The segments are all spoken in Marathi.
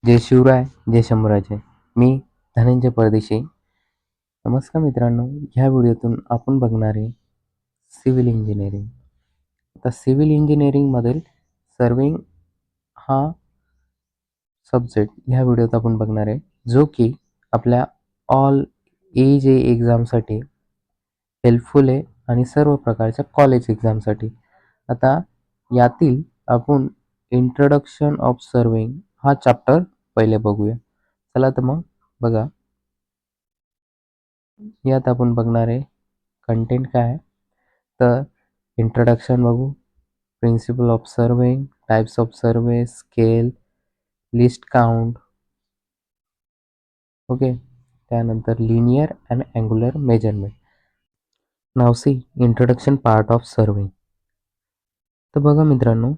जय शिवराय, जय शंभूराजे. मी धनंजय परदेशी. नमस्कार मित्रांनो, ह्या व्हिडिओतून आपण बघणार आहे सिव्हिल इंजिनिअरिंग. आता सिव्हिल इंजिनिअरिंगमधील सर्विंग हा सब्जेक्ट ह्या व्हिडिओत आपण बघणार आहे, जो की आपल्या ऑल एज एक्झामसाठी हेल्पफुल आहे आणि सर्व प्रकारच्या कॉलेज एक्झामसाठी. आता यातील आपण इंट्रोडक्शन ऑफ सर्विंग हा चॅप्टर पहिले बघूया. चला तर मग बघा. यात आपण बघणार आहे कंटेंट काय आहे. तर इंट्रोडक्शन बघू, principle of surveying, types of survey, scale, least count, okay. त्यानंतर linear and angular measurement. Now see introduction part of surveying. तर बघा मित्रांनो,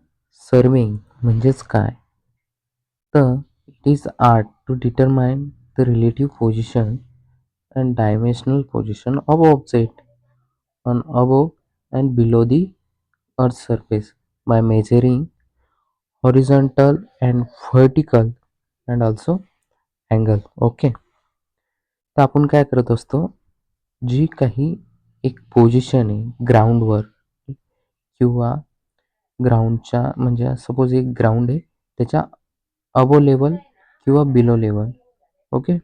सर्वेइंग म्हणजेच काय? तर it is art to determine the relative position and dimensional position of object on above and below the earth's surface by measuring horizontal and vertical and also angle. Okay. तर आपण काय करत असतो, जी काही एक पोझिशन आहे ग्राउंडवर किंवा ग्राउंडच्या म्हणजे सपोज एक ग्राउंड आहे त्याच्या अबो लेवल किंवा बिलो लेवल, ओके.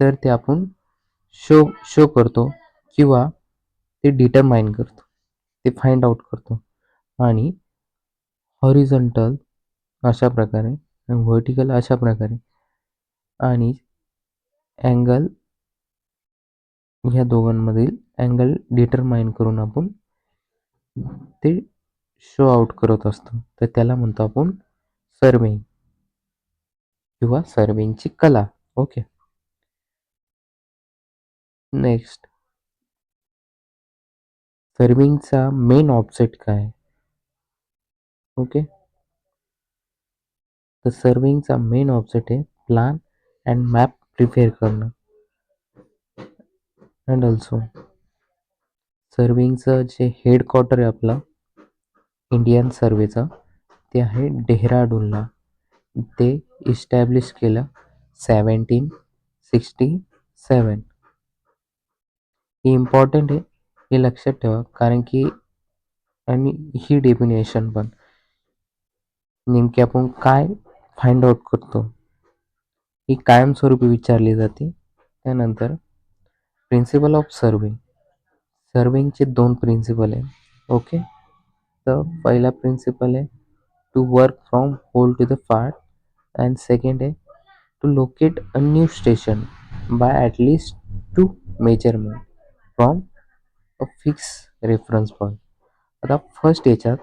तर ते आपण शो शो करतो किंवा ते डिटरमाइन करतो, ते फाइंड आउट करतो. आणि हॉरिझॉन्टल अशा प्रकारे आणि व्हर्टिकल अशा प्रकारे आणि अँगल ह्या दोघांमधील अँगल डिटरमाइन करून आपण ते शो आउट करत असतो. तर त्याला म्हणतो आपण सर्वेइंग किंवा सर्वेइंगची कला. ओके. नेक्स्ट, सर्वेइंगचा मेन ऑब्जेक्ट काय? ओके. तर सर्वेइंगचा मेन ऑब्जेक्ट आहे प्लॅन अँड मॅप प्रिपेअर करणं. अँड ऑल्सो सर्वेइंगचं जे हेडक्वार्टर आहे आपलं इंडियन सर्वेचं, ते आहे डेहराडूनला. ते इस्टॅब्लिश केलं 1767. हे इम्पॉर्टंट आहे, हे लक्षात ठेवा. कारण की आणि ही डेफिनेशन पण नेमकी आपण काय फाइंड आउट करतो ही कायमस्वरूपी विचारली जाते. त्यानंतर प्रिन्सिपल ऑफ सर्विंग. सर्विंगचे 2 प्रिन्सिपल आहे, ओके. तर पहिला प्रिन्सिपल आहे to work from whole to the part and second आहे to locate a new station by at least 2 measurement from a fixed reference point. आता फर्स्ट याच्यात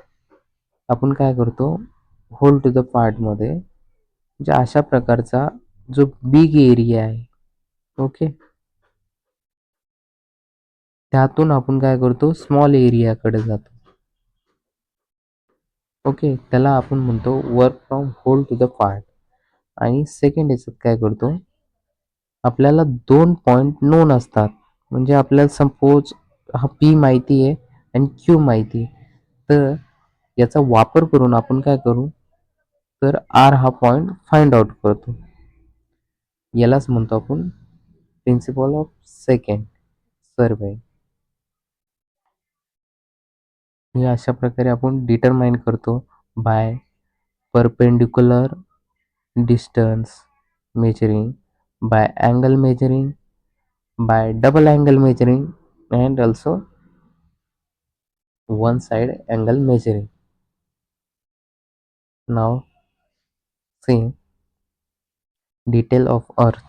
आपण काय करतो, होल टू द पार्टमध्ये म्हणजे अशा प्रकारचा जो बिग एरिया आहे, ओके, त्यातून आपण काय करतो स्मॉल एरियाकडे जातो, ओके. त्याला आपण म्हणतो work from whole to the part. आणि सेकंड याच्यात काय करतो, आपल्याला 2 पॉइंट नोन असतात. म्हणजे आपल्याला सपोज हा पी माहिती आहे आणि क्यू माहिती आहे. तर याचा वापर करून आपण काय करू, तर आर हा पॉइंट फाइंड आउट करतो. यालाच म्हणतो आपण प्रिन्सिपल ऑफ सेकंड सर्वे. हे अशा प्रकारे आपण डिटरमाइन करतो by perpendicular distance measuring, by angle measuring, by double angle measuring and also one side angle measuring. Now see detail of earth.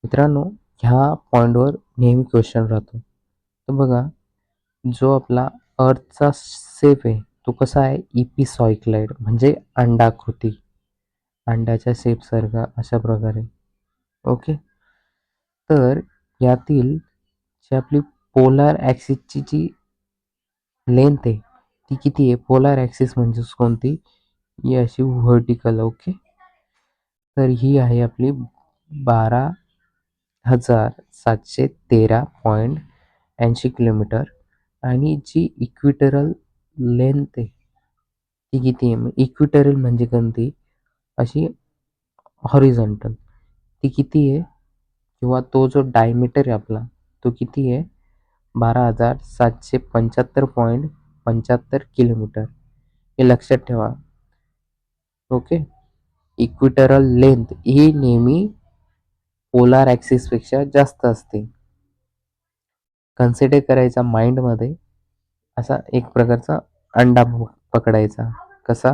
मित्रांनो, ह्या पॉईंटवर नेहमी क्वेश्चन राहतो. तर बघा, जो आपला अर्थचा शेप आहे तो कसा आहे, इपिसॉइक्लाइड म्हणजे अंडाकृती, अंड्याच्या शेपसारखा अशा प्रकारे, ओके. तर यातील जी आपली पोलार ॲक्सिसची जी लेंथ आहे ती किती आहे, पोलार ॲक्सिस म्हणजेच कोणती, ही अशी व्हर्टिकल, ओके. तर ही आहे आपली 12,713.80 किलोमीटर. आणि जी इक्विटरल लेंथ आहे ती किती आहे, इक्विटरल म्हणजे कोणती, अशी हॉरिझॉन्टल ती किती आहे, किंवा तो जो डायमीटर आहे आपला तो किती आहे, 12,775.75 किलोमीटर. हे लक्षात ठेवा. ओके. इक्विटरल लेंथ ही नेहमी पोलार ॲक्सिसपेक्षा जास्त असते. कन्सिडर करायचा माइंडमध्ये असा एक प्रकारचा अंडा पकडायचा. कसा?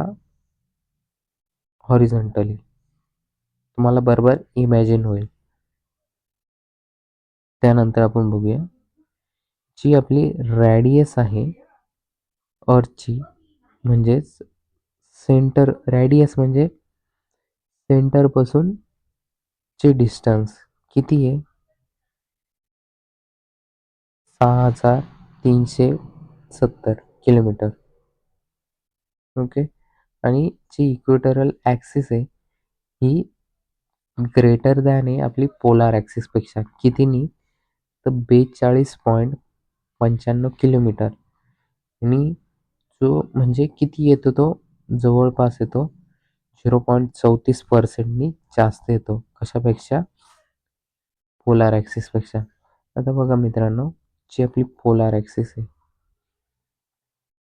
हॉरिझॉन्टली. तुम्हाला बरोबर इमॅजिन होईल. त्यानंतर आपण बघूया, जी आपली रॅडियस आहे अर्थची, म्हणजेच सेंटर रॅडियस म्हणजे सेंटरपासून चे डिस्टन्स किती आहे, 6,370 किलोमीटर. ओके. आणि जी इक्वेटोरियल ॲक्सिस आहे ही ग्रेटर दॅन आहे आपली पोलार ॲक्सिसपेक्षा. कितीनी? तर 42.95 किलोमीटर. आणि जो म्हणजे किती येतो तो, जवळपास येतो 0.34%नी जास्त येतो. कशापेक्षा? पोलार ॲक्सिसपेक्षा. आता बघा मित्रांनो, जी आपली पोलार ॲक्सिस आहे,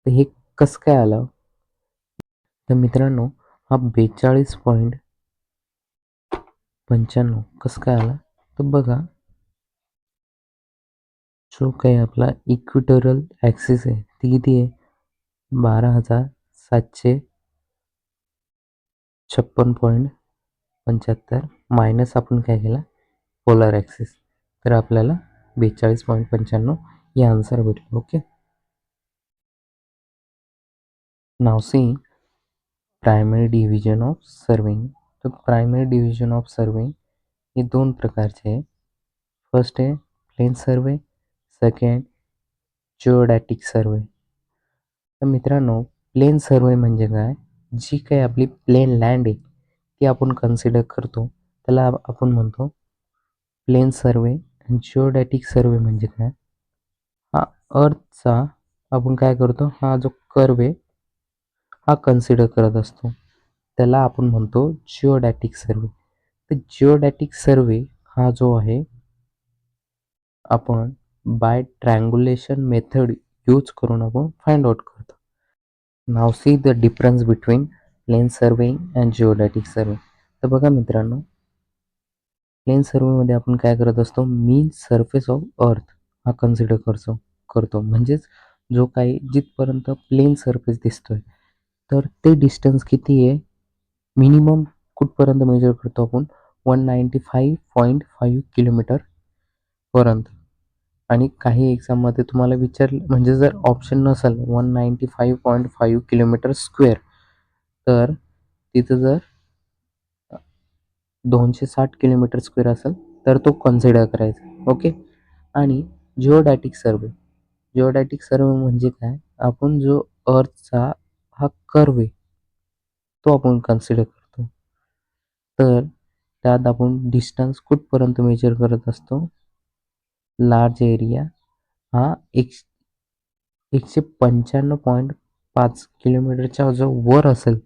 तर हे कसं काय आलं? तर मित्रांनो, हा 42.95 कसं काय आला? तर बघा, जो काही आपला इक्विटोरियल ॲक्सिस आहे ती किती आहे, 12,756.75 मायनस आपण काय केला, पोलार ॲक्सिस. तर आपल्याला 42.95 हे आन्सर भेटलं. Okay. Now see primary division of surveying. तर प्रायमरी डिव्हिजन ऑफ सर्विंग हे दोन प्रकारचे आहे. फर्स्ट आहे प्लेन सर्वे, सेकंड जिओडॅटिक सर्वे. तर मित्रांनो, प्लेन सर्वे म्हणजे काय? जी काही आपली प्लेन लँड आहे ती आपण कन्सिडर करतो, त्याला आपण म्हणतो प्लेन सर्वे. आणि जिओडॅटिक सर्वे म्हणजे काय? हा अर्थचा आपण काय करतो, हा जो कर्व आहे हा कन्सिडर करत असतो, त्याला आपण म्हणतो जिओडॅटिक सर्वे. तर जिओडॅटिक सर्वे हा जो आहे, आपण बाय ट्रँग्युलेशन मेथड यूज करून आपण फाइंड आउट करतो. Now see the difference between plane surveying and geodetic survey. तर बघा मित्रांनो, प्लेन सर्वेमध्ये आपण काय करत असतो, मीन सरफेस ऑफ अर्थ हा कन्सिडर करतो. म्हणजेच जो काही जिथपर्यंत प्लेन सरफेस दिसतोय, तर ते डिस्टन्स किती आहे, मिनिमम कुठपर्यंत मेजर करतो आपण, 195.5 किलोमीटर पर्यंत. आणि काही एक्झाममध्ये तुम्हाला विचारलं, म्हणजे जर ऑप्शन नसेल 195.5 किलोमीटर स्क्वेअर, तर तिथं जर 260 किलोमीटर स्क्वेअर असेल तर तो कन्सिडर करायचा. ओके. आणि जिओडॅटिक सर्वे म्हणजे काय, आपण जो अर्थचा हा कर्व आहे तो आपण कन्सिडर करतो. तर त्यात आपण डिस्टन्स कुठपर्यंत मेजर करत असतो, लार्ज एरिया हा 195.5 किलोमीटरच्या जो वर असेल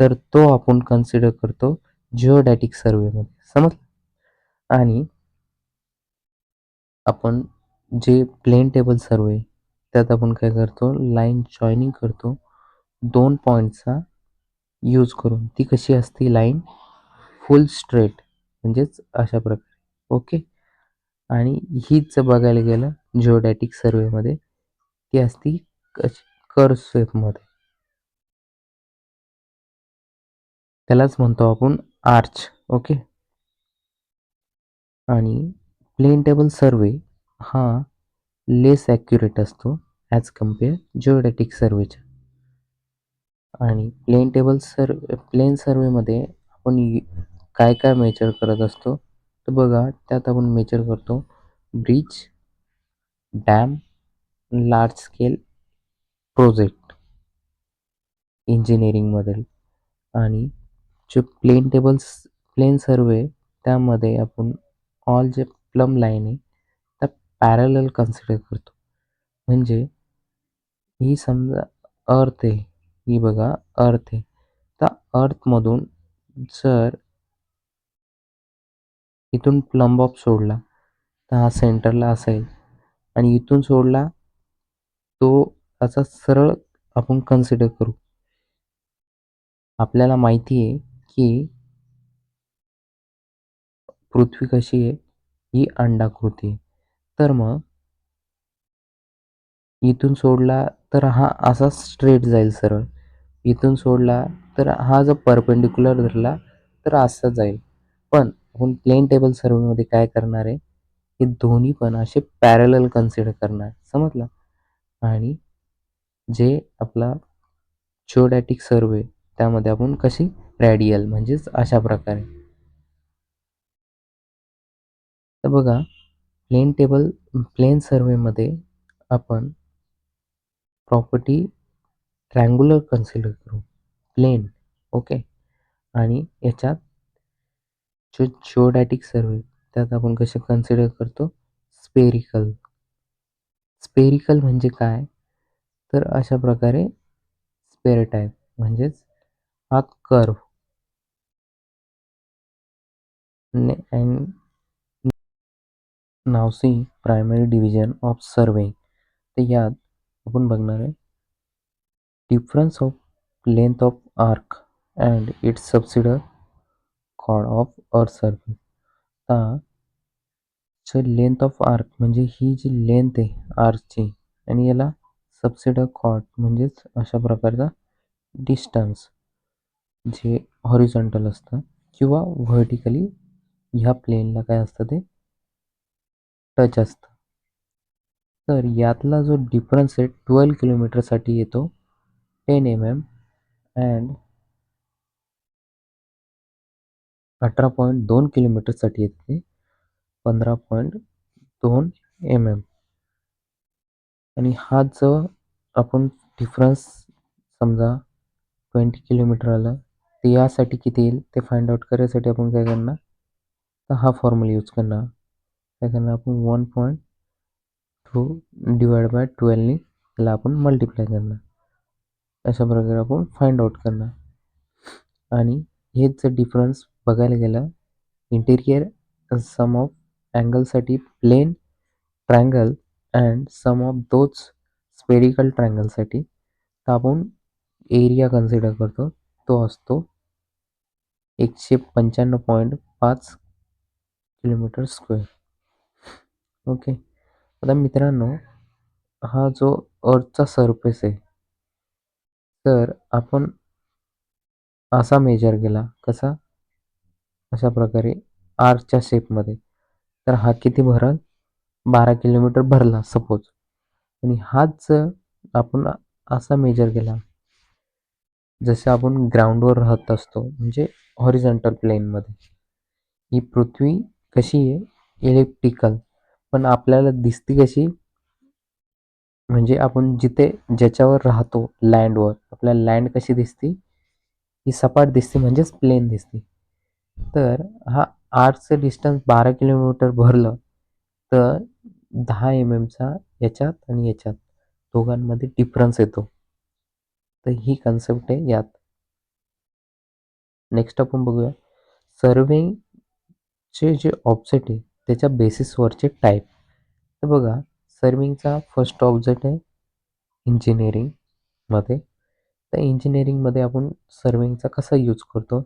तर तो आपण कन्सिडर करतो जिओडॅटिक सर्वेमध्ये. समजलं? आणि आपण जे प्लेन टेबल सर्वे त्यात आपण काय करतो, लाईन जॉईनिंग करतो दोन पॉईंटचा यूज करून. ती कशी असते लाईन, फुल स्ट्रेट, म्हणजेच अशा प्रकारे. ओके. आणि हीच बघायला गेलं जिओडॅटिक सर्वेमध्ये, ती असती कशी, कर्व शेपमध्ये. त्यालाच म्हणतो आपण आर्च. ओके. आणि प्लेन टेबल सर्वे हा लेस ॲक्युरेट असतो ॲज कम्पेअर जिओडॅटिक सर्वेच्या. आणि प्लेन सर्वेमध्ये आपण काय काय मेजर करत असतो, तर बघा त्यात आपण मेजर करतो bridge, dam, large scale project इंजिनिअरिंगमधील. आणि जो प्लेन सर्वे त्यामध्ये आपण ऑल जे प्लम लाईन आहे त्या पॅरलल कन्सिडर करतो. म्हणजे ही समजा अर्थ आहे, ही बघा अर्थ आहे, तर अर्थमधून जर इथून प्लंब ऑफ सोडला तर हा सेंटरला असेल आणि इथून सोडला तो असा सरळ आपण कन्सिडर करू. आपल्याला माहिती आहे की पृथ्वी कशी आहे, ही अंडाकृती आहे. तर मग इथून सोडला तर हा असा स्ट्रेट जाईल सरळ. इथून सोडला तर हा जर परपेंडिक्युलर धरला तर असा जाईल. पण आपण प्लेन टेबल सर्वेमध्ये काय करणार आहे, हे दोन्ही पण असे पॅरलल कन्सिडर करणार. समजलं? आणि जे आपला जिओडॅटिक सर्वे त्यामध्ये आपण कशी रेडियल म्हणजेच अशा प्रकारे. तर बघा प्लेन सर्वेमध्ये आपण प्रॉपर्टी ट्रँग्युलर कन्सिडर करू. Plane okay. आणि याच्यात जो जिओडॅटिक सर्वे त्यात आपण कसे कन्सिडर करतो स्पेरिकल. स्पेरिकल म्हणजे काय, तर अशा प्रकारे स्पेअर टाईप म्हणजेच हा curve and now see primary division of survey. तर यात आपण बघणार आहे difference of length of arc and its subsidiary chord of earth survey. तर लेंथ ऑफ आर्क म्हणजे ही जी लेंथ आहे आर्कची आणि याला सबसिडर कॉर्ड म्हणजेच अशा प्रकारचा डिस्टन्स जे हॉरिझॉन्टल असतं किंवा व्हर्टिकली ह्या प्लेनला काय असतं ते टच असतं. तर यातला जो डिफरन्स आहे 12 किलोमीटरसाठी येतो 10 mm अँड 18.2 किलोमीटरसाठी येते 15.2 mm. आणि हा जो आपण डिफरन्स समजा 20 किलोमीटर आला तर यासाठी किती येईल ते फाइंड आउट करायसाठी आपण काय करणार, तर हा फॉर्म्युला यूज करणार. काय करणार आपण 1.2 डिवाइड बाय 12ने त्याला आपण मल्टिप्लाय करणार. अशा प्रकारे आपण फाइंड आउट करणार. आणि हेच जर डिफरन्स बघायला गेलं इंटेरियर सम ऑफ अँगलसाठी plane triangle and sum of those spherical ट्रायंगलसाठी तर आपण एरिया कन्सिडर करतो. तो असतो 195.5 किलोमीटर स्क्वेअर. ओके. आता मित्रांनो, हा जो अर्थचा सरफेस आहे तर आपण असा मेजर केला कसा, अशा प्रकारे आर्कच्या शेपमध्ये, तर हा किती भरल 12 किलोमीटर भरला सपोज. आणि हाच जर आपण असा मेजर केला जसे आपण ग्राउंडवर राहत असतो म्हणजे हॉरिझॉन्टल प्लेनमध्ये. ही पृथ्वी कशी आहे इलेप्टिकल, पण आपल्याला दिसते कशी, म्हणजे आपण ज्याच्यावर राहतो लँडवर आपल्याला लँड कशी दिसते, ही सपाट दिसते म्हणजेच प्लेन दिसते. तर हा आर्कचं डिस्टन्स 12 किलोमीटर भरलं तर 10 चा याच्यात आणि याच्यात दोघांमध्ये डिफरन्स येतो. तर ही कन्सेप्ट आहे यात. नेक्स्ट आपण बघूया सर्वेचे जे ऑब्जेक्ट आहे त्याच्या बेसिसवरचे टाईप. तर बघा सर्विंगचा फर्स्ट ऑब्जेक्ट आहे इंजिनिअरिंगमध्ये. तर इंजिनिअरिंगमध्ये आपण सर्विंगचा कसा यूज करतो,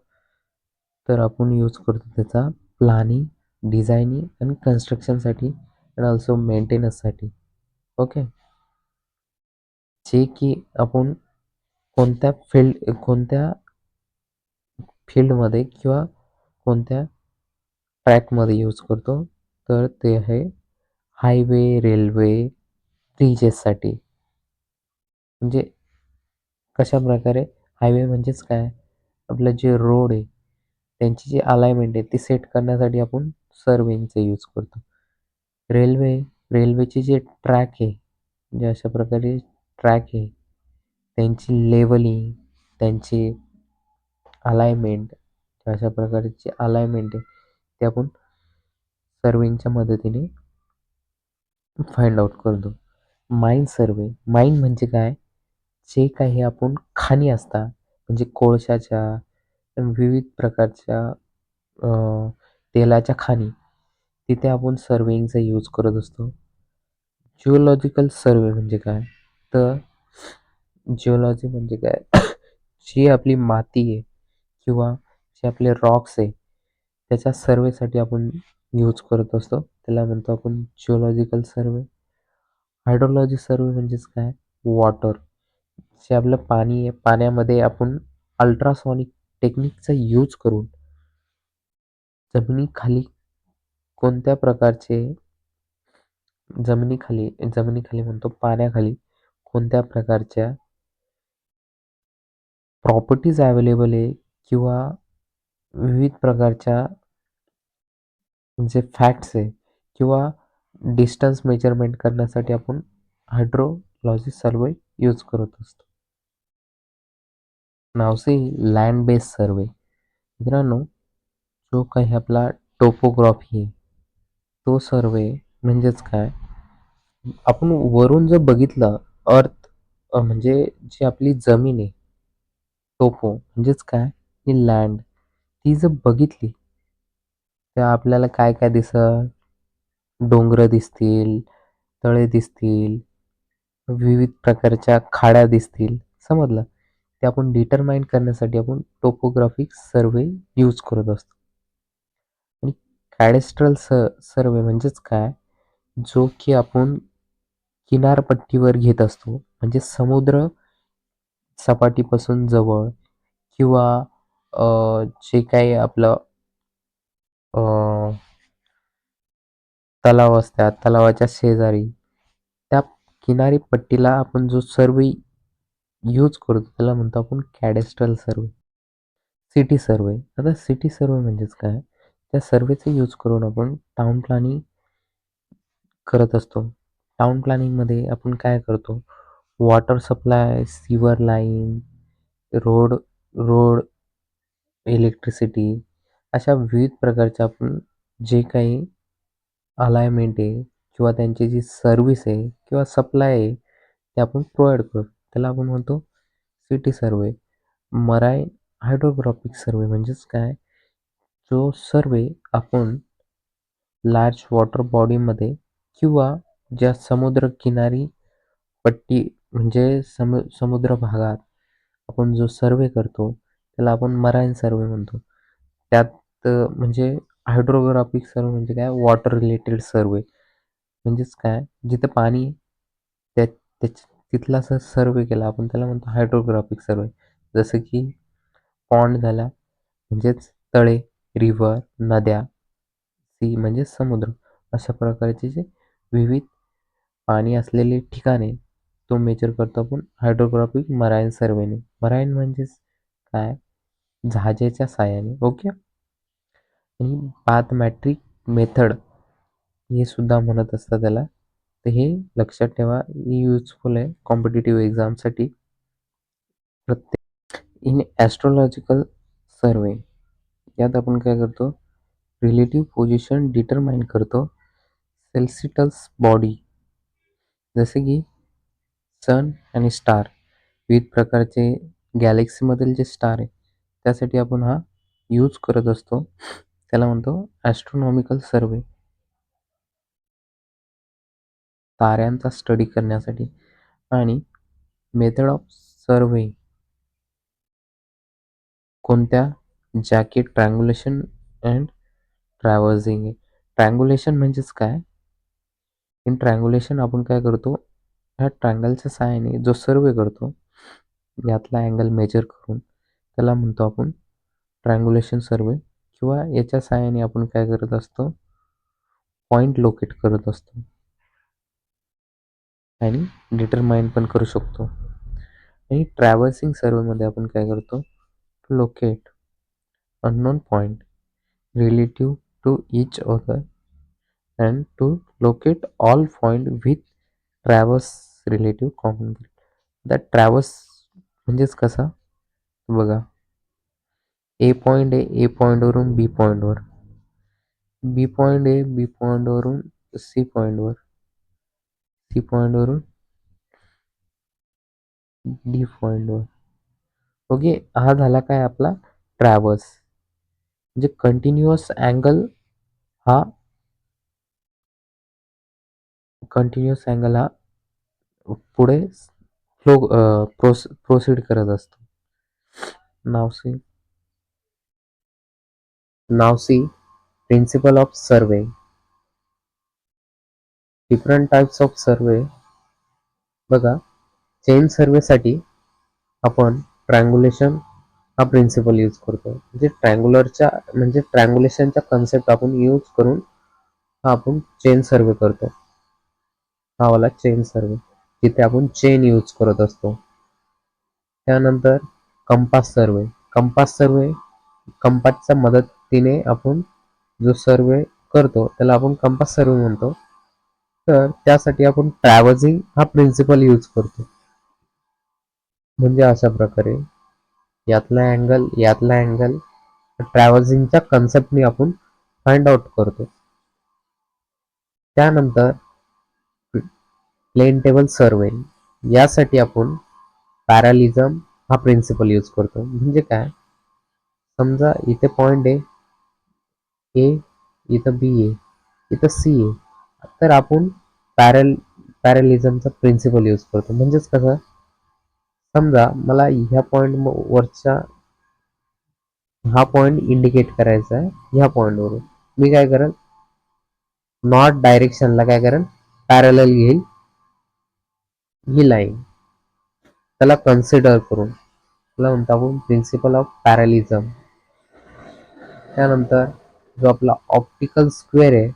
तर आपण यूज करतो त्याचा प्लॅनिंग, डिझायनिंग आणि कन्स्ट्रक्शनसाठी आणि ऑल्सो मेंटेनन्ससाठी. ओके. जे की आपण कोणत्या फील्डमध्ये किंवा कोणत्या ट्रॅकमध्ये यूज करतो, तर ते आहे हायवे, रेल्वे, ब्रिजेससाठी. म्हणजे कशाप्रकारे हायवे म्हणजेच काय, आपलं जे रोड आहे त्यांची जी अलाइनमेंट आहे ती सेट करण्यासाठी आपण सर्विंगचा यूज करतो. रेल्वेचे जे ट्रॅक आहे म्हणजे अशा प्रकारे ट्रॅक आहे त्यांची लेवलिंग, त्यांची अलाइनमेंट, अशा प्रकारची अलाइनमेंट आहे ते आपण सर्विंगच्या मदतीने फाइंड आउट करतो. माईन म्हणजे काय, जे काही आपण खाणी असतात म्हणजे कोळशाच्या विविध प्रकारच्या तेलाच्या खाणी, तिथे आपण सर्वेइंगचा यूज करत असतो. जिओलॉजिकल सर्वे म्हणजे काय? तर जिओलॉजी म्हणजे काय? जी आपली माती आहे किंवा जे आपले रॉक्स आहे, त्याच्या सर्वेसाठी आपण यूज करत असतो. त्याला म्हणतो आपण जिओलॉजिकल सर्वे. हायड्रोलॉजी सर्वे म्हणजेच काय? वॉटर. जे आपलं पाणी आहे, पाण्यामध्ये आपण अल्ट्रासॉनिक टेक्निकचा यूज करून जमिनीखाली कोणत्या प्रकारचे जमिनीखाली म्हणतो पाण्याखाली कोणत्या प्रकारच्या प्रॉपर्टीज अवेलेबल आहे किंवा विविध प्रकारच्या जे फॅक्ट्स आहे किंवा डिस्टन्स मेजरमेंट करण्यासाठी आपण हायड्रोलॉजी सर्वे यूज करत असतो. नाव सी लँड बेस्ड सर्वे. मित्रांनो, जो काही आपला टोपोग्राफी आहे तो सर्वे म्हणजेच काय? आपण वरून जर बघितलं अर्थ म्हणजे जी आपली जमीन आहे, टोपो म्हणजेच काय? ही लँड, ती जर बघितली तर आपल्याला काय काय दिसल? डोंगर दिसतील, तळे दिसतील, विविध प्रकारच्या खाड्या दिसतील. समजलं? ते आपण डिटरमाइन करण्यासाठी आपण टोपोग्राफिक सर्वे यूज करत असतो. आणि कॅडेस्ट्रल सर्वे म्हणजेच काय? जो की आपण किनारपट्टीवर घेत असतो. म्हणजे समुद्र सपाटीपासून जवळ किंवा जे काही आपलं अ, तलाव असतात, तलावाच्या शेजारी त्या किनारी पट्टीला आपण जो सर्वे यूज करतो त्याला म्हणतो आपण कॅडेस्ट्रल सर्वे. City survey. आता सिटी सर्वे म्हणजेच काय? त्या सर्वेचा यूज करून आपण टाउन प्लॅनिंग करत असतो. टाउन प्लॅनिंगमध्ये आपण काय करतो? वॉटर सप्लाय, सीवर लाईन, रोड रोड, इलेक्ट्रिसिटी अशा विविध प्रकारच्या आपण जे काही अलाइनमेंट आहे किंवा त्यांची जी सर्व्हिस आहे किंवा सप्लाय आहे ते आपण प्रोव्हाईड करतो. त्याला आपण म्हणतो सिटी सर्वे. मराईन हायड्रोग्राफिक सर्वे म्हणजेच काय? जो सर्वे आपण लार्ज वॉटर बॉडीमध्ये किंवा ज्या समुद्रकिनारी पट्टी म्हणजे समुद्र भागात आपण जो सर्वे करतो त्याला आपण मराईन सर्वे म्हणतो. त्यात म्हणजे हायड्रोग्राफिक सर्वे म्हणजे काय? वॉटर रिलेटेड सर्वे. म्हणजेच काय? जिथं पाणी आहे, तिथला जर सर्वे केला आपण त्याला म्हणतो हायड्रोग्राफिक सर्वे. जसं की पॉन्ड झाला म्हणजेच तळे, रिव्हर, नद्या, सी म्हणजे समुद्र. अशा प्रकारचे जे विविध पाणी असलेले ठिकाणे तो मेजर करतो आपण हायड्रोग्राफिक मराईन सर्वेने. मराईन म्हणजेच काय? जहाजाच्या साहाय्याने. ओके. आणि बाथमॅट्रिक मेथड हे सुद्धा म्हणत असतात त्याला. तर हे लक्षात ठेवा, ही युजफुल आहे कॉम्पिटिटिव्ह एक्झामसाठी. प्रत्येक इन ॲस्ट्रोलॉजिकल सर्वे यात आपण काय करतो? रिलेटिव्ह पोझिशन डिटरमाइन करतो. सेल्सिटल्स बॉडी जसे की सन आणि स्टार, विविध प्रकारचे गॅलेक्सीमधील जे स्टार आहे त्यासाठी आपण हा यूज करत असतो. त्याला म्हणतो ॲस्ट्रोनॉमिकल सर्वे. ताऱ्यांचा स्टडी करण्यासाठी. आणि मेथड ऑफ सर्वे कोणत्या? Jacket ट्रँग्युलेशन and ट्रॅव्हर्सिंग. ट्रँग्युलेशन म्हणजेच काय? इन ट्रँग्युलेशन आपण काय करतो? ह्या ट्रँगलच्या सहाय्याने जो सर्वे करतो यातला अँगल मेजर करून त्याला म्हणतो आपण ट्रँग्युलेशन सर्वे. किंवा याच्या सहाय्याने आपण काय करत असतो? पॉईंट लोकेट करत असतो आणि डिटरमाइन पण करू शकतो. आणि ट्रॅव्हर्सिंग सर्वेमध्ये आपण काय करतो? Locate unknown point relative to each other and to locate all point with traverse relative common. that traverse म्हणजेच कसा? बघा, ए पॉईंट आहे, ए पॉईंटवरून बी पॉईंटवर, बी पॉईंट आहे, बी पॉईंटवरून सी पॉईंटवर, सी पॉईंटवरून डी पॉईंटवर. ओके. हा झाला काय आपला ट्रॅव्हर्स म्हणजे कंटिन्युअस अँगल हा कंटिन्युअस अँगल हा पुढे फ्लो प्रोसीड करत असतो. Now see now see principle of survey. Different types of survey. बघा, चेन सर्वेसाठी आपण ट्रायंगुलेशन हा प्रिन्सिपल यूज करतो. म्हणजे ट्रायंगुलेशनच्या कन्सेप्ट आपण यूज करून हा आपण चेन सर्वे करतो. हा वाला चेन सर्वे, जिथे आपण चेन यूज करत असतो. त्यानंतर कंपास सर्वे. कंपासच्या मदतीने आपण जो सर्वे करतो त्याला आपण कंपास सर्वे म्हणतो. तर त्यासाठी आपण ट्रॅव्हर्सिंग हा प्रिन्सिपल यूज करतो. म्हणजे अशा प्रकारे यातला अँगल ट्रॅव्हर्सिंगच्या कन्सेप्टने आपण फाइंड आउट करतो. त्यानंतर प्लेन टेबल सर्वे. यासाठी आपण पॅरालिझम हा प्रिन्सिपल यूज करतो. म्हणजे काय, समजा इथे पॉइंट आहे ए, इथं बी आहे, इथं सी आहे, तर आपण पॅरालिझमचा प्रिन्सिपल यूज करतो. म्हणजेच कसं, समजा मला ह्या पॉइंट वरचा हा पॉइंट इंडिकेट करायचा आहे, ह्या पॉइंटवरून मी काय करेल, नॉर्थ डायरेक्शनला काय करेल, पॅरलल घेईल ही लाईन, त्याला कन्सिडर करून त्याला म्हणतो आपण प्रिन्सिपल ऑफ पॅरलिझम. त्यानंतर जो आपला ऑप्टिकल स्क्वेअर आहे,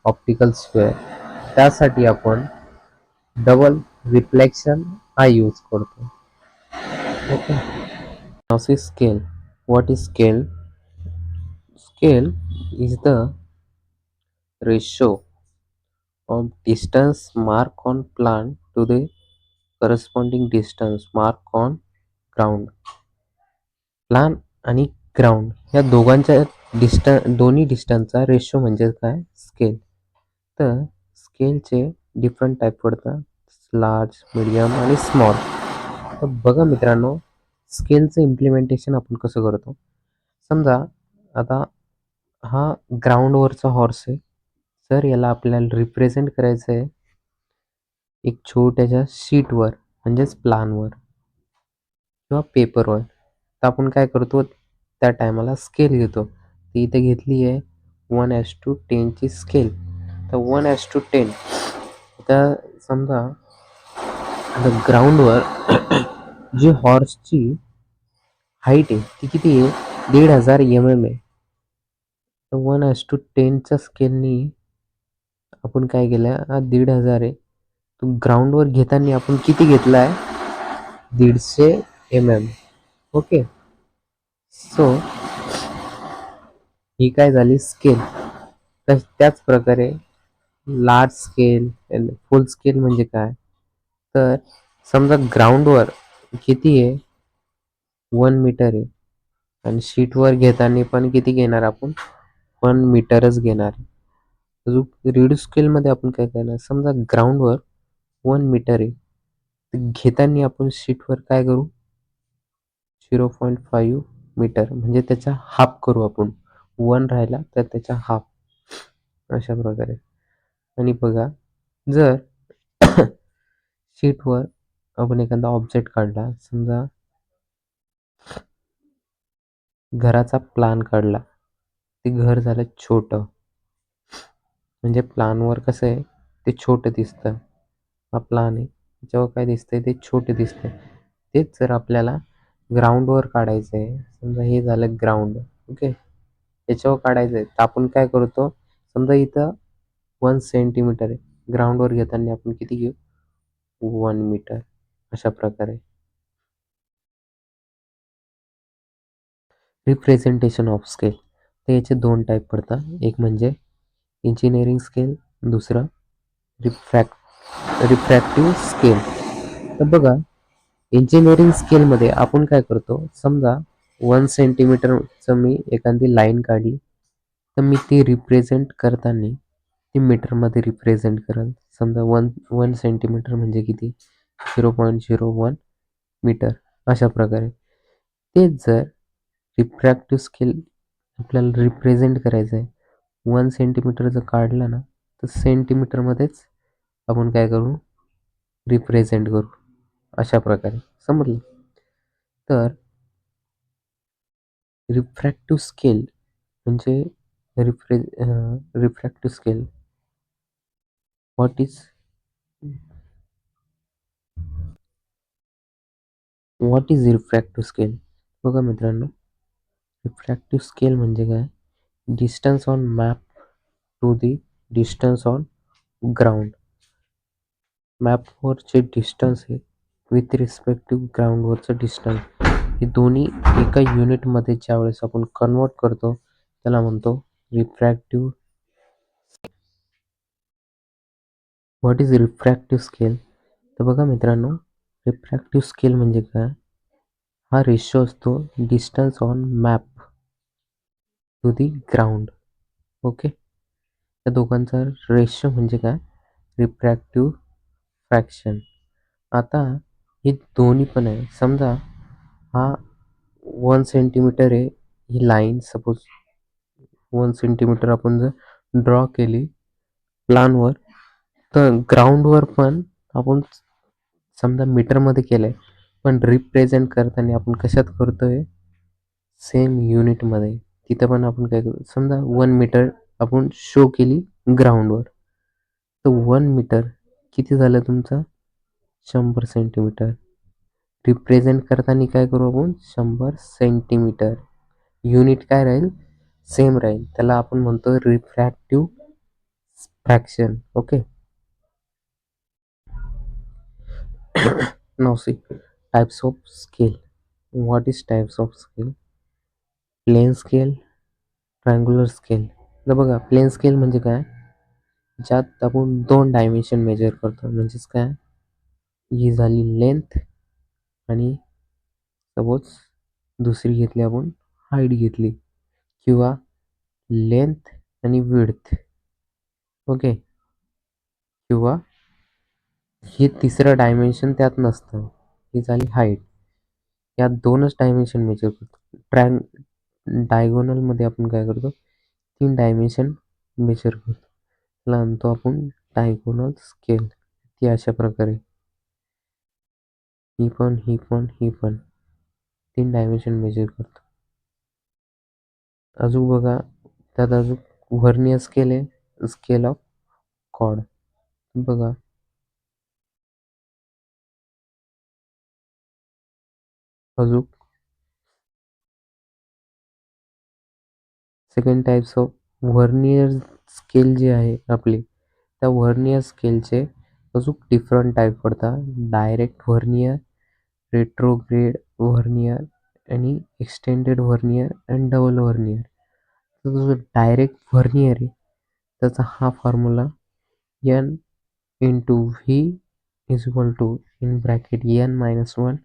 ऑप्टिकल स्क्वेअर, त्यासाठी आपण डबल रिफ्लेक्शन हा यूज करतो. Okay. Now C scale. What is scale? Scale is the ratio of distance marked on plan to the corresponding distance marked on ground. Plan आणि ग्राउंड या दोघांच्या दोन्ही डिस्टन्सचा रेशो म्हणजे काय, स्केल. तर स्केलचे डिफरंट टाईप पडतात, लार्ज, मीडियम आणि स्मॉल. तर बघा मित्रांनो, स्केलचं इम्प्लिमेंटेशन आपण कसं करतो. समजा आता हा ग्राउंडवरचा हॉर्स आहे. तर याला आपल्याला रिप्रेझेंट करायचं आहे एक छोट्याशा शीटवर, म्हणजेच प्लानवर किंवा पेपरवर. तर आपण काय करतो, त्या टायमाला स्केल घेतो. ती इथे घेतली आहे 1:10 ची स्केल. तर 1:10. तर समजा ग्राउंडवर जी हॉर्सची हाईट आहे ती किती आहे, 1500 mm आहे. तर 1:10च्या स्केलनी आपण काय केलं, हा 1500 आहे, तो ग्राउंडवर घेताना आपण किती घेतला आहे, 150 mm. ओके. सो ही काय झाली स्केल. तर त्याच प्रकारे लार्ज स्केल, फुल स्केल म्हणजे काय, तर समजा ग्राउंडवर किती आहे, 1 मीटर आहे, आणि शीटवर घेताना पण किती घेणार, आपण 1 मीटरच घेणार. जो रिड्यूस स्केलमध्ये आपण काय करणार, समजा ग्राउंडवर 1 मीटर आहे, तर घेताना आपण शीटवर काय करू, 0.5 मीटर, म्हणजे त्याचा हाफ करू आपण. 1 राहिला तर त्याचा हाफ, अशा प्रकारे. आणि बघा, जर शीटवर आपण एखादा ऑब्जेक्ट काढला, समजा घराचा प्लॅन काढला, ते घर झालं छोटं, म्हणजे प्लॅनवर कसं आहे, ते छोटं दिसतं. हा प्लॅन आहे, त्याच्यावर काय दिसतंय, ते छोटे दिसतंय. तेच जर आपल्याला ग्राउंडवर काढायचं आहे, समजा हे झालं ग्राउंड, ओके, त्याच्यावर काढायचं आहे, तर आपण काय करतो, समजा इथं 1 सेंटीमीटर आहे, ग्राउंडवर घेताना आपण किती घेऊ, 1 मीटर, अशा प्रकारे. Representation of scale. तर याचे 2 टाईप पडतात. एक म्हणजे इंजिनिअरिंग स्केल, दुसरं रिफ्रॅक्टिव्ह स्केल. तर बघा, इंजिनिअरिंग स्केलमध्ये आपण काय करतो, समजा 1 सेंटीमीटरचं मी एखादी लाईन काढली, तर मी ती रिप्रेझेंट करताना ती मीटरमध्ये रिप्रेझेंट करेल. समजा 1 सेंटीमीटर म्हणजे किती, 0.01 मीटर, अशा प्रकारे. तेच जर रिफ्रॅक्टिव्ह स्केल आपल्याला रिप्रेझेंट करायचं आहे. 1 सेंटीमीटर जर काढलं ना, तर सेंटीमीटरमध्येच आपण काय करू, रिप्रेझेंट करू. अशा प्रकारे समजलं. तर रिफ्रॅक्टिव्ह स्केल म्हणजे refractive scale what is refractive scale? बघा मित्रांनो, रिफ्रॅक्टिव्ह स्केल म्हणजे काय? Distance on map to the distance on ground. मॅपवरचे डिस्टन्स आहे विथ रिस्पेक्ट टू ग्राउंडवरचं डिस्टन्स, हे दोन्ही एका युनिटमध्ये ज्यावेळेस आपण कन्वर्ट करतो त्याला म्हणतो refractive. What is refractive scale? तर बघा मित्रांनो, रिफ्रॅक्टिव्ह स्केल म्हणजे काय? हा रेशो असतो distance on map to the ground. Okay, या दोघांचा रेशो म्हणजे काय? Refractive fraction. आता हे दोन्ही पण आहे. समजा हा 1 सेंटीमीटर आहे ही लाईन, सपोज 1 सेंटीमीटर आपण जर ड्रॉ केली प्लानवर, तर ग्राउंडवर पण आपण समजा मीटरमध्ये केलंय, पण रिप्रेझेंट करताना आपण कशात करतोय? सेम युनिटमध्ये. तिथं पण आपण काय करू, समजा 1 मीटर आपण शो केली ग्राउंडवर, तर 1 मीटर किती झालं तुमचं? 100 सेंटीमीटर. रिप्रेझेंट करताना काय करू आपण? 100 सेंटीमीटर. युनिट काय राहील? सेम राहील. त्याला आपण म्हणतो refractive fraction. Okay. Now see types of scale. What is types of scale? Plane scale, triangular scale. तर बघा, प्लेन स्केल म्हणजे काय? ज्यात आपण 2 डायमेन्शन मेजर करतो. म्हणजेच काय? ही झाली लेंथ आणि सपोज दुसरी घेतली आपण, हाईट घेतली, किंवा लेंथ आणि विड्थ. ओके, किंवा हे तिसरं डायमेन्शन त्यात नसतं. ही झाली हाईट. या 2च डायमेन्शन मेजर करतो. डायगोनलमध्ये आपण काय करतो? 3 डायमेन्शन मेजर करतो. त्याला म्हणतो आपण डायगोनल स्केल. ती अशा प्रकारे ही पण, ही पण, ही पण 3 डायमेन्शन मेजर करतो. अजून बघा, त्यात अजून व्हर्नियर स्केल आहे, स्केल ऑफ कॉर्ड. बघा, अजून second types of vernier scale जे आहे आपली, त्या व्हर्नियर स्केलचे अजून डिफरंट टाईप पडतात. डायरेक्ट व्हर्नियर, रेट्रोग्रेड व्हर्नियर आणि एक्सटेंडेड व्हर्नियर आणि डबल व्हर्नियर. तर जो डायरेक्ट व्हर्नियर आहे त्याचा हा formula n into v is equal to in bracket n minus 1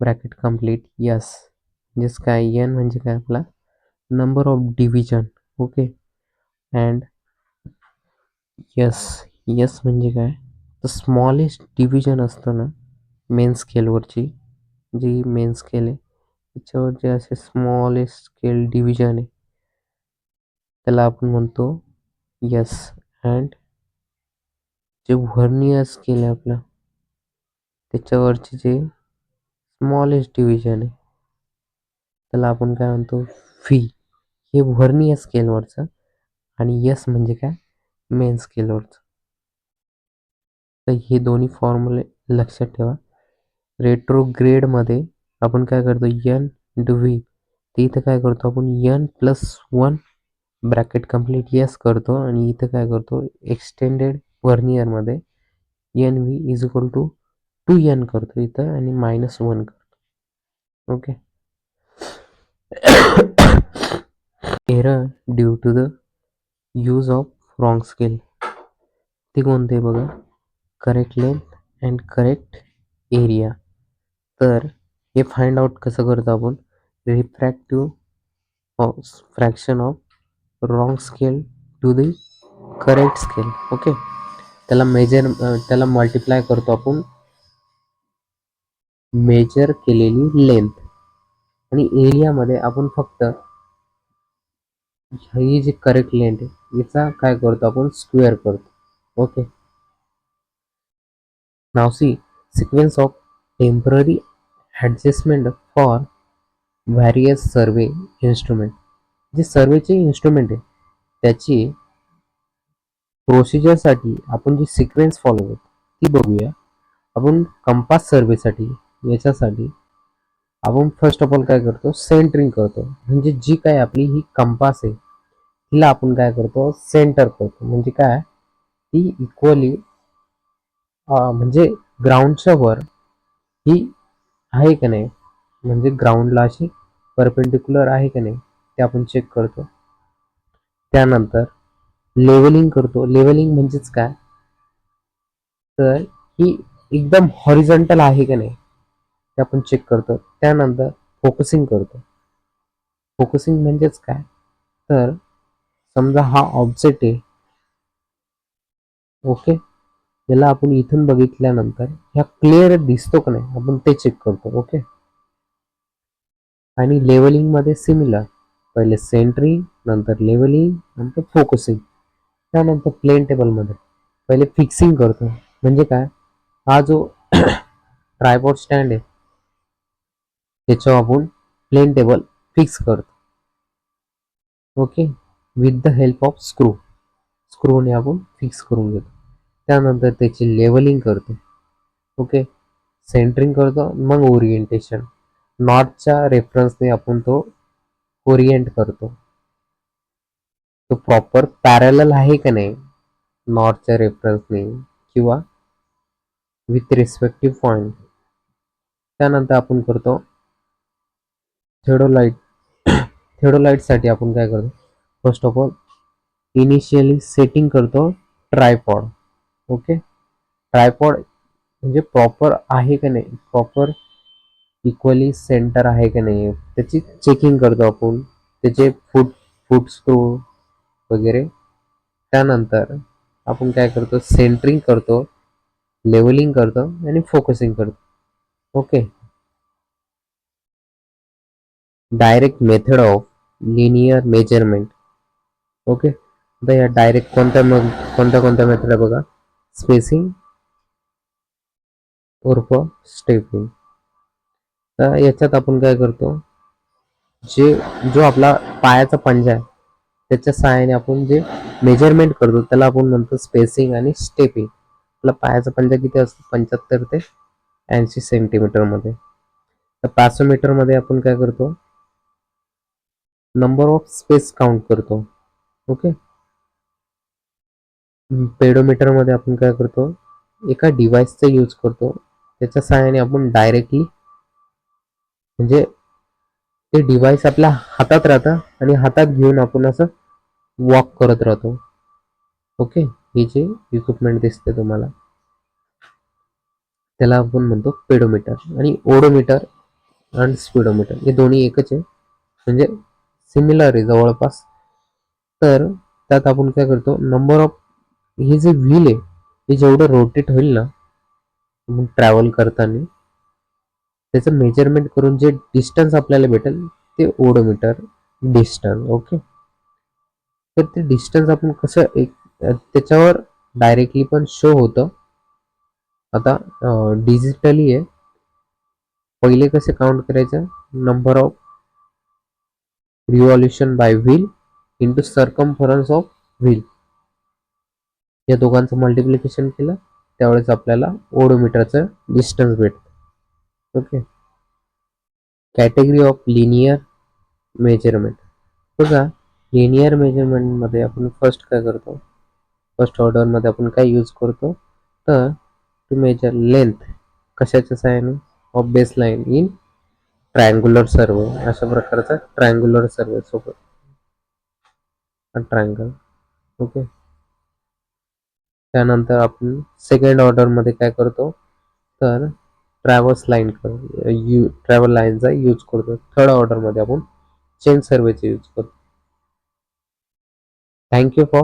bracket complete yes. म्हणजेच काय? एन म्हणजे काय? आपला number of division. Okay, and yes, yes म्हणजे काय? तर स्मॉलेस्ट डिव्हिजन असतं ना मेन स्केलवरची, जी मेन स्केल आहे त्याच्यावर जे असे स्मॉलेस्ट स्केल डिव्हिजन आहे त्याला आपण म्हणतो यस. अँड जे व्हर्नियर स्केल आहे आपलं त्याच्यावरचे जे स्मॉलेस्ट डिव्हिजन आहे त्याला आपण काय म्हणतो? व्ही. हे व्हर्नियर स्केलवरचं, आणि यस म्हणजे काय? मेन स्केलवरचं. तर हे दोन्ही फॉर्म्युले लक्षात ठेवा. रेट्रोग्रेडमध्ये आपण काय करतो? N into V. ते इथं काय करतो आपण? N plus 1 bracket complete yes करतो, आणि इथं काय करतो? एक्सटेंडेड व्हर्नियरमध्ये N V is equal to 2n करतो इथं, आणि -1 करतो. Okay. Error due to the use of wrong scale. ते कोणते बघा? Correct length and correct area. तर हे फाइंड आउट कसं करतो आपण? Refractive fraction of wrong scale to the correct scale. Okay, त्याला मल्टिप्लाय करतो आपण मेजर केलेली लेंथ, आणि एरियामध्ये आपण फक्त ही जी करेक्ट लेंथ आहे याचा काय करतो आपण स्क्वेअर करतो. Okay. Now see sequence of temporary adjustment for various survey instrument. जे सर्वेचे इन्स्ट्रुमेंट आहे त्याची प्रोसिजरसाठी आपण जी सिक्वेन्स फॉलो करतो ती बघूया. आपण कंपास सर्वेसाठी याच्यासाठी आपण फर्स्ट ऑफ ऑल काय करतो सेंटरिंग करतो. म्हणजे जी काय आपली ही कंपास आहे तिला आपण काय करतो सेंटर करतो. म्हणजे काय ती इक्वली म्हणजे ग्राउंडच्या वर ही आहे का नाही, म्हणजे ग्राउंडला अशी परपेंडिक्युलर आहे का नाही ते आपण चेक करतो. त्यानंतर लेवलिंग करतो. लेवलिंग म्हणजेच काय तर ही एकदम हॉरिझॉन्टल आहे का नाही ते आपण चेक करतो. त्यानंतर फोकसिंग करतो. फोकसिंग म्हणजेच काय तर समजा हा ऑब्जेक्ट आहे. ओके. याला आपण इथून बघितल्यानंतर ह्या क्लिअर दिसतो का नाही आपण ते चेक करतो. ओके. आणि लेवलिंग मध्ये सिमिलर पहिले सेंटरिंग नंतर लेवलिंग नंतर फोकसिंग. त्यानंतर प्लेन टेबल मध्ये पहिले फिक्सिंग करतो. म्हणजे काय हा जो ट्रायपॉड स्टँड आहे त्याच्यावर आपण प्लेन टेबल फिक्स करतो. Okay. With the help of स्क्रूने आपण फिक्स करून घेतो. त्यानंतर त्याची लेवलिंग करतो. ओके. सेंटरिंग करतो मग ओरिएंटेशन नॉटच्या रेफरन्सने आपण तो ओरिएंट करतो. तो प्रॉपर पॅरलल आहे का नाही नॉटच्या रेफरन्सने किंवा विथ रिस्पेक्टिव्ह पॉइंट. त्यानंतर आपण करतो थेडोलाइट. थेडोलाइटसाठी आपण काय करतो first of all initially setting करतो ट्रायपॉड. ओके. ट्रायपॉड म्हणजे प्रॉपर आहे का नाही प्रॉपर इक्वली सेंटर आहे का नाही त्याची चेकिंग करतो आपण. त्याचे फूट स्क्रू वगैरे. त्यानंतर आपण काय करतो सेंटरिंग करतो लेवलिंग करतो आणि फोकसिंग करतो. Okay. Direct method of linear measurement. Okay. आता या डायरेक्ट कोणत्या मेथड आहे बघा स्पेसिंग उर्फ स्टेपिंग. तर याच्यात आपण काय करतो जो आपला पायाचा पंजा आहे त्याच्या सहाय्याने आपण जे मेजरमेंट करतो त्याला आपण म्हणतो स्पेसिंग आणि स्टेपिंग. आपला पायाचा पंजा किती असतो 75 ते 80 सेंटीमीटर मध्ये. तर पॅसोमीटर मध्ये आपण काय करतो नंबर ऑफ स्पेस काउंट करतो. ओके. पेडोमीटर मध्ये आपण काय करतो एका डिव्हाइसचा यूज करतो. त्याच्या सहाय्याने आपण डायरेक्टली म्हणजे ते डिव्हाइस आपल्या हातात राहतं आणि हातात घेऊन आपण असं वॉक करत राहतो. ओके. हे जे इक्विपमेंट दिसते तुम्हाला त्याला आपण म्हणतो पेडोमीटर. आणि ओडोमीटर आणि स्पीडोमीटर हे दोन्ही एकच आहे म्हणजे सिमिलर आहे जवळपास. तर त्यात आपण काय करतो नंबर ऑफ हे जे व्हील आहे हे जेवढं रोटेट होईल ना ट्रॅव्हल करताना त्याचं मेजरमेंट करून जे डिस्टन्स आपल्याला भेटेल ते ओडोमीटर डिस्टन्स. ओके. तर ते डिस्टन्स आपण कसं एक त्याच्यावर डायरेक्टली पण शो होतं. आता डिजिटली आहे. पहिले कसे काउंट करायचं number of revolution by wheel into circumference of wheel या दोघांचं मल्टिप्लिकेशन केलं त्यावेळेस आपल्याला ओडोमीटरचं डिस्टन्स भेटतं. Okay. Category of linear measurement. बघा लिनियर मेजरमेंटमध्ये आपण फर्स्ट काय करतो फर्स्ट ऑर्डरमध्ये आपण काय यूज करतो तर टू मेजर लेंथ कशाच्या सहाय्याने of base line in triangular survey. अशा प्रकारचा ट्रायंग्युलर सर्वे सोबत ट्रायंगल. ओके. त्यानंतर आपण सेकंड ऑर्डरमध्ये काय करतो तर ट्रॅव्हल्स लाईन ट्रॅव्हल लाईनचा यूज करतो. थर्ड ऑर्डरमध्ये आपण चेन सर्वेचा यूज करतो. Thank you for